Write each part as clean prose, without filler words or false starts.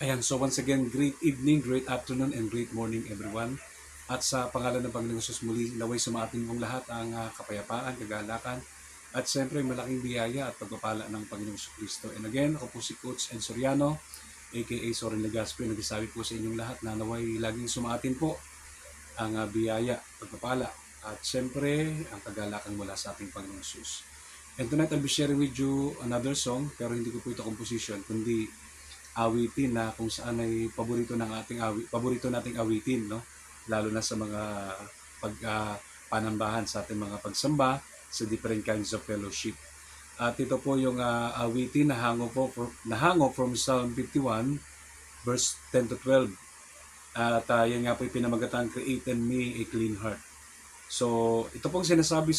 Ayan, so once again, great evening, great afternoon, and great morning everyone. At sa pangalan ng Panginoong Hesus muli, naway sumating mong lahat ang kapayapaan, kagalakan, at siyempre malaking biyaya at pagpapala ng Panginoong Kristo. And again, ako po si Coach Ed Soriano, aka Soren Legaspi, nagsasabi po sa inyong lahat na naway laging sumatin po ang biyaya, pagpapala, at siyempre ang kagalakan mula sa ating Panginoong Hesus. And tonight I'll be sharing with you another song, pero hindi ko po ito composition, kundi awitin na kung saan ay paborito nating awitin, no? Lalo na sa mga panambahan sa ating mga pagsamba sa different kinds of fellowship. At ito po yung awitin na hango from Psalm 51 verse 10 to 12. At yan nga po yung pinamagatan, create in me a clean heart. So ito pong sinasabi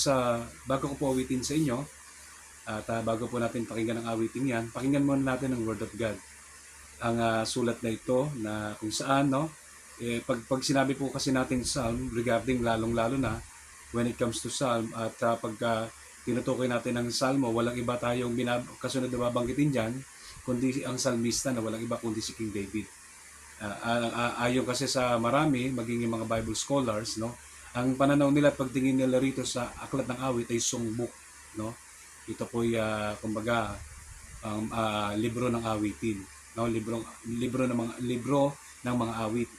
bago ko po awitin sa inyo, at bago po natin pakinggan ang awitin yan, pakinggan muna natin ang Word of God. Ang sulat na ito na kung saan pag sinabi po kasi natin Psalm regarding lalong-lalo na when it comes to Psalm at pagka tinutukoy natin ang Salmo, walang iba tayong kasunod na babanggitin diyan kundi ang salmista na walang iba kundi si King David. Ayon kasi sa marami maging yung mga Bible scholars, no, ang pananaw nila at pagtingin nila rito sa aklat ng awit ay songbook, no. Ito po ay kumbaga libro ng awitin, no, libro ng mga awit.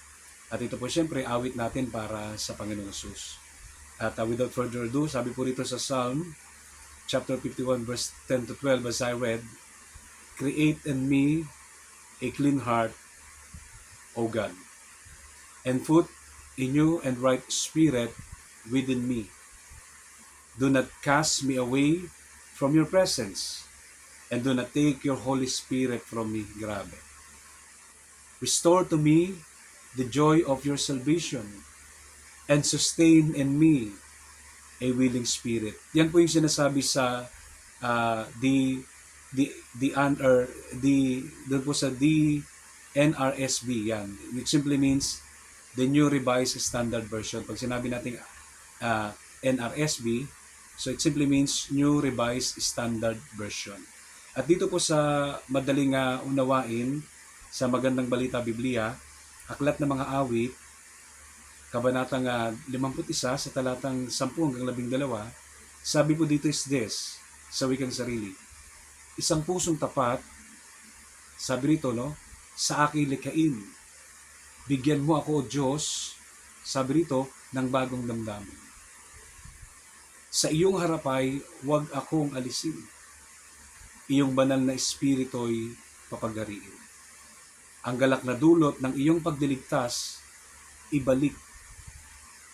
At ito po siyempre awit natin para sa Panginoong Hesus. At without further ado, sabi po rito sa Psalm chapter 51 verse 10 to 12 as I read, create in me a clean heart, O God, and put a new and right spirit within me. Do not cast me away from your presence, and do not take your Holy Spirit from me. Grabe. Restore to me the joy of your salvation, and sustain in me a willing spirit. Yan po yung sinasabi sa doon po sa NRSV yan, which simply means the New Revised Standard Version. Pag sinabi natin NRSV, so it simply means New Revised Standard Version. At dito po sa madaling unawain sa Magandang Balita Biblia, Aklat ng Mga Awit, Kabanatang 51 sa talatang 10 hanggang 12, sabi po dito is this, sa wikang sarili. Isang pusong tapat, sabi rito, no, sa aking likhain. Bigyan mo ako, O Diyos, sabi rito, ng bagong damdamin. Sa iyong harapay, huwag akong alisin. Iyong banal na espirito'y papagariin. Ang galak na dulot ng iyong pagdiligtas, ibalik,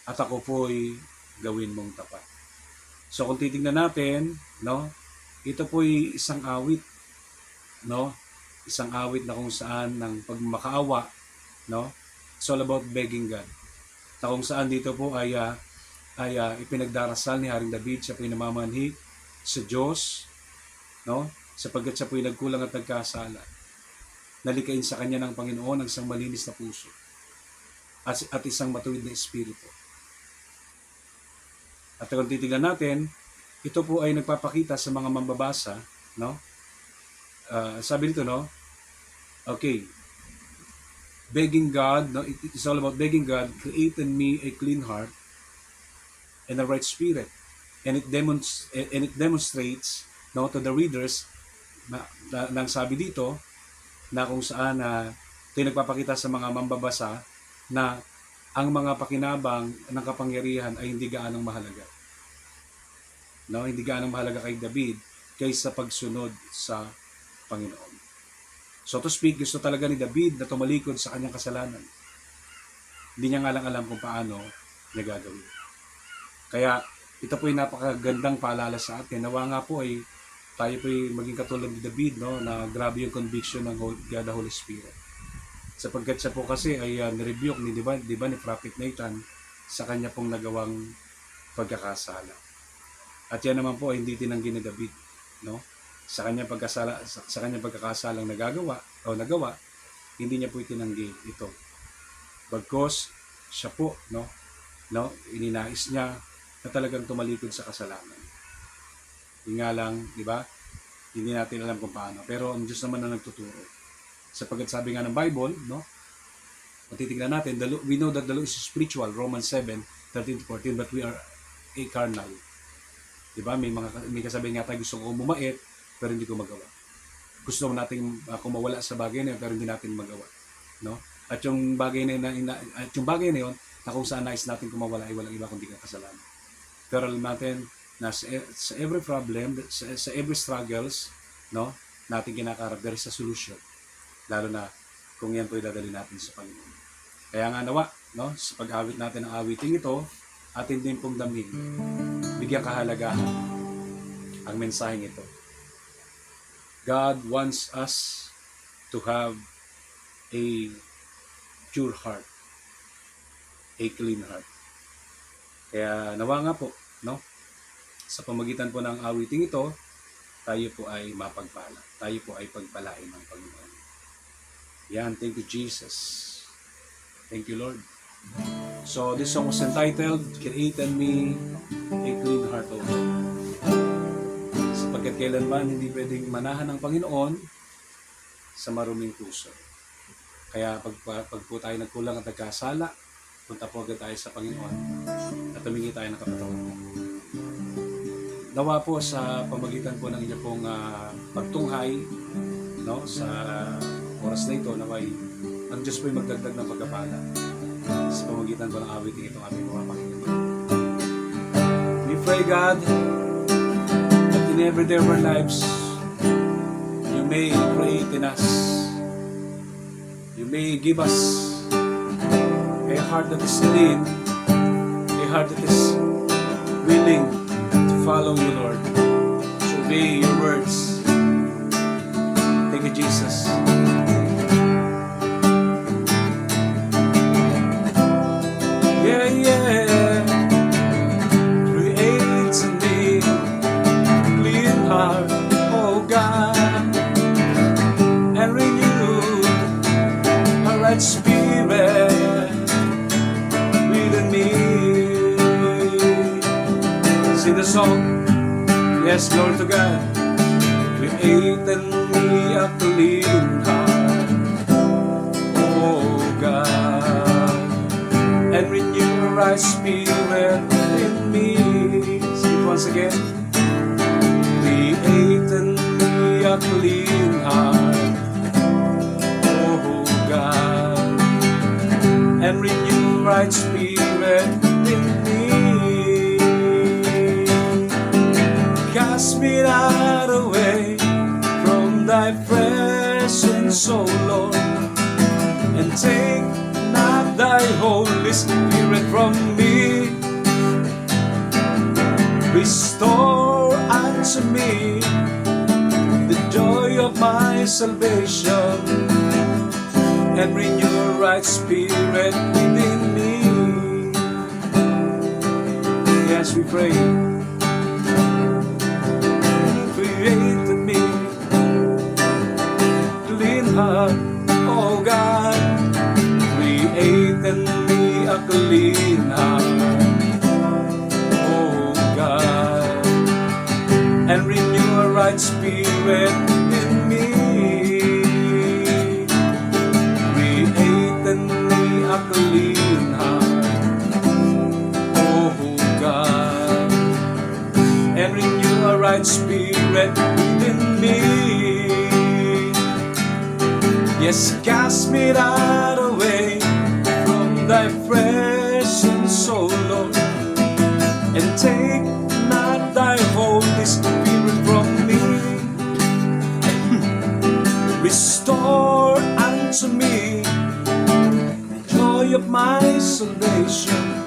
at ako po'y gawin mong tapat. So kung titingnan natin, no, ito po'y isang awit, no, isang awit na kung saan ng pagmakaawa, no, it's all about begging God. Na kung saan dito po ay ipinagdarasal ni Haring David, siya po'y namamanhi sa Diyos, no, sapagkat siya po'y nagkulang at nagkasala. Nalikain sa kanya ng Panginoon ang isang malinis na puso at isang matuwid na espiritu. At kung titignan natin, ito po ay nagpapakita sa mga mambabasa, no? Sabi dito, no? Okay. Begging God, no? It's all about begging God, create in me a clean heart and a right spirit. And it demonstrates, no, to the readers nang sabi dito na kung saan ito nagpapakita sa mga mambabasa na ang mga pakinabang ng kapangyarihan ay hindi gaanong mahalaga. No, hindi gaanong mahalaga kay David kaysa pagsunod sa Panginoon. So to speak, gusto talaga ni David na tumalikod sa kanyang kasalanan. Hindi niya nga lang alam kung paano niya gagawin. Kaya ito po ay napakagandang paalala sa atin. Nawa nga po ay tayo po ay maging katulad ni David, no, na grabe yung conviction ng God, the Holy Spirit. Sapagkat siya po kasi ay nirebuke ni ni Prophet Nathan sa kanya pong nagawang pagkakasala. At yan naman po ay hindi tinanggi ni David, no? Sa kanyang pagkakasalang nagawa, hindi niya po itinanggi ito. Bagkus siya po, no, ininais niya na talagang tumalikod sa kasalanan. Yung nga lang, di ba? Hindi natin alam kung paano. Pero ang Diyos naman na nagtuturo. Sapagkat sabi nga ng Bible, no? Titingnan natin, we know that the law is spiritual, Romans 7:13-14, but we are a carnal. Diba? May kasabihan nga tayo, gusto ko bumait, pero hindi ko magawa. Gusto natin kumawala sa bagay na yun, pero hindi natin magawa. No? At yung bagay na yun, na kung saan nais natin kumawala ay walang iba kundi ang kasalanan. Pero alam natin na sa every problem, sa every struggles, no, natin kinakarap, there is a solution. Lalo na kung yan po idadali natin sa Panginoon. Kaya nga nawa, no, sa pag-awit natin ang awiting ito, atin din pong damhin, bigyan kahalagahan ang mensaheng ito. God wants us to have a pure heart, a clean heart. Kaya nawa nga po, no, sa pamagitan po ng awiting ito, tayo po ay mapagpala. Tayo po ay pagpalain ng Panginoon. Yan, thank you Jesus. Thank you Lord. So this song was entitled, Create in Me a Clean Heart, O Lord. Sapagkat kailanman hindi pwedeng manahan ng Panginoon sa maruming puso. Kaya pag po tayo nagkulang at nagkasala, punta po agad tayo sa Panginoon at humingi tayo ng kapatawaran. Nawa po sa pamagitan po ng inyong pong pagtunghay, no, sa oras na ito, naway ang Diyos po ay magdagdag ng pagkapala sa pamagitan po ng awiting itong aming mga Panginoon. We pray God that in every day of our lives, you may create in us, you may give us a heart that is clean, a heart that is willing to follow you, Lord, to obey your words. Thank you, Jesus. Yeah, yeah. Create in me a clean heart, oh God, and renew a right spirit within me. Sing the song, yes, glory to God. Create in me a clean heart, oh God, and renew a right spirit in me. Sing it once again. Create in me a clean heart, oh God, and renew a right spirit in me. Cast me not away from thy presence, O Lord, and take not thy Holy Spirit from me. Restore unto me the joy of my salvation, and renew a right spirit within me. Yes, we pray. Create in me clean heart, oh God. Create in me a clean heart, oh God, and renew a right spirit in me. Create in me a clean heart, oh God, and renew a right spirit within me. Yes, cast me not away from thy presence, O Lord, and take not thy Holy Spirit from me. Restore unto me the joy of my salvation,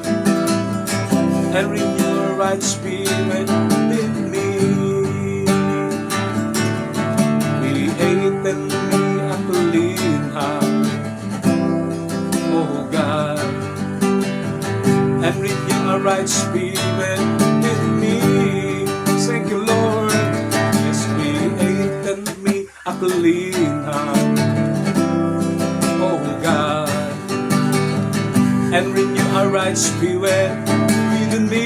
and renew a right spirit within me. Create in me a clean heart, oh God, and renew a right spirit in me. Thank you, Lord. Yes, create in me a clean heart, oh God, and renew a right spirit within me.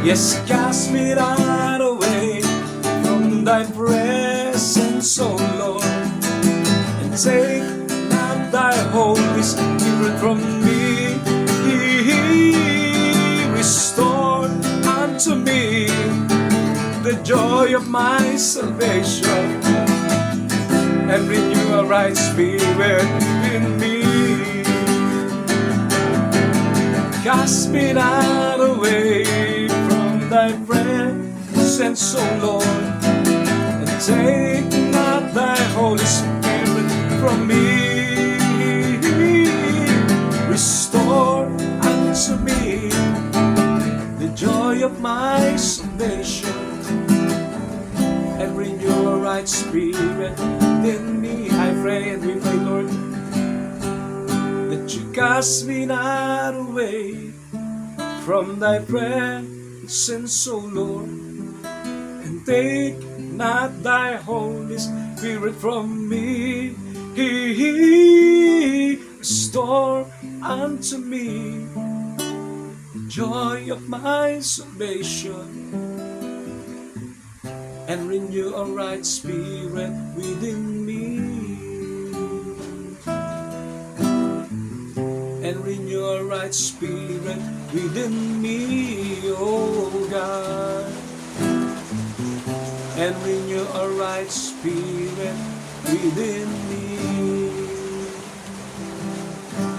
Yes, cast me not away from thy presence, oh take not thy Holy Spirit from me. Restore unto me the joy of my salvation, and renew a right spirit in me. Cast me not away from thy presence, O Lord, and take not thy Holy Spirit from me. Restore unto me the joy of my salvation, and renew a right spirit in me. I pray and we pray, Lord, that you cast me not away from thy presence, O Lord, and take not thy Holy Spirit from me. Restore unto me the joy of my salvation, and renew a right spirit within me. And renew a right spirit within me, oh God. And renew a right spirit within me.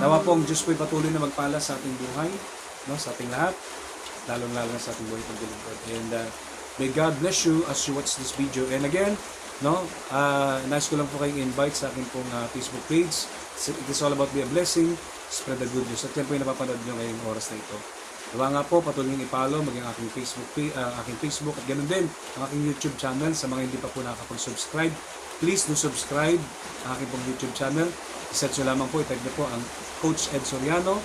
Nawa po ang Diyos po'y patuloy na magpala sa ating buhay, no, sa ating lahat, lalong-lalo na sa ating buhay paglilingkod. And may God bless you as you watch this video. And again, no, nice ko lang po kayong invite sa akin pong Facebook page. It is all about be a blessing, spread the good news. At yan po yung napapanood nyo ngayong oras na ito. Diba nga po, patuloy nyo i-follow maging aking Facebook at ganoon din ang aking YouTube channel. Sa mga hindi pa po nakakapag-subscribe, please do subscribe ang aking pong YouTube channel. I-search nyo lamang po, i-type nyo po ang Coach Ed Soriano.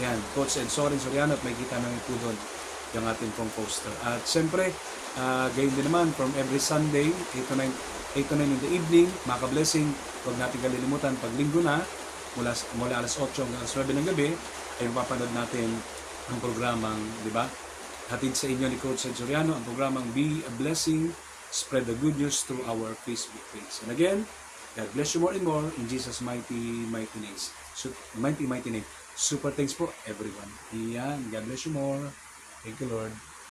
Ayan, Coach Ed Soriano, at may kita namin po doon yung ating pong poster. At syempre, gayon din naman from every Sunday 8 to 9 in the evening, mga ka-blessing, huwag natin kalilimutan pag linggo na mula alas 8 hanggang alas 9 ng gabi ay mapapanood natin ang programang, di ba, hatid sa inyo ni Coach Ed Soriano, ang programang Be a Blessing, spread the good news through our Facebook page. And again, God bless you more and more in Jesus' mighty name. Mighty name. Super thanks po everyone. Iyan, God bless you more. Thank you, Lord.